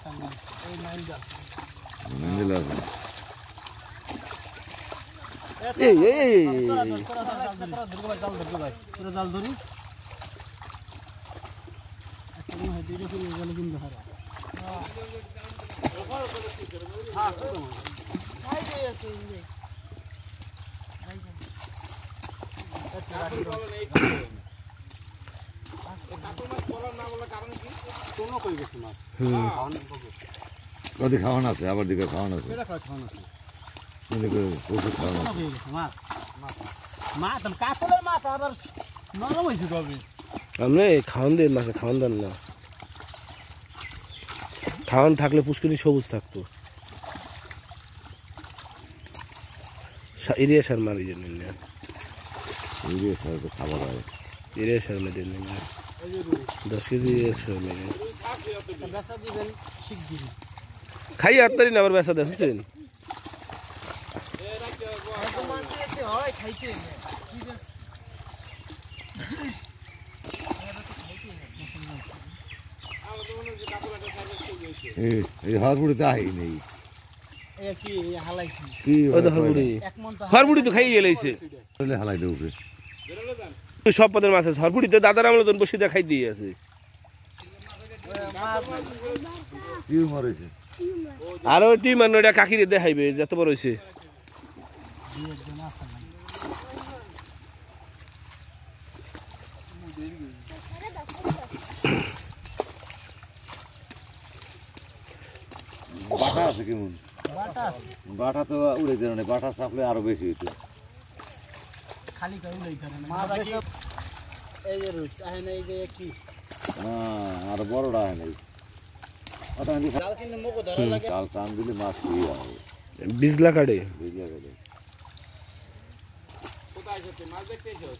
এই নাইন্দা নাইন্দা আছে এই তোরা ধরগো ভাই জাল ধরগো ভাই তোরা জাল ধরু একটা মনে হয় দুইটা করে গেল কিন্তু হারা হ্যাঁ ভাই দে আছে এই ভাই কদি খাওয়ান আছে আবার দিকে খাওয়ান আছে প্রচুর খাওয়ান আছে আমরা খাওয়ান দিই মাছে খাওয়ান দেন না খাওয়ান থাকলে পুষ্করি সবুজ থাকতো ইরিয়া সার মারি জন্য ইউরিয়া সার তো খাবার হয় ইরিয়া সার মেরে নিন 10 কেজি ইরিয়া সার মেরে খাই আত্মারি না আবার বেসা দেখছেন এই হরপুরিতে আই নেই হরপুরি তো খাইয়ে গেলেছে হালাই দেবো সব পদের মাছ আছে হরপুরিতে দাদার আমলে তো বসে দেখাই দিয়ে আছে আর ওই টিম মানে ওটা কাকিরে দেখাইবে যত বড় হয়েছে বাটা আছে কেমন বাটা তো উড়ে যায় না বাটা চাপলে আরো বেশি হইতো খালি করে উড়াই ধরে মাছ এই যে রুট আহে না এই যে কি আর বড়টা হয় নাই ওটা আমি জাল কিনে মুখো ধরা লাগে চাল চান দিলে মাছ হয়ে যাবে বিজলা কাটে বুঝলা গেলে কোথায় যেতে মাছ দেখতে এসো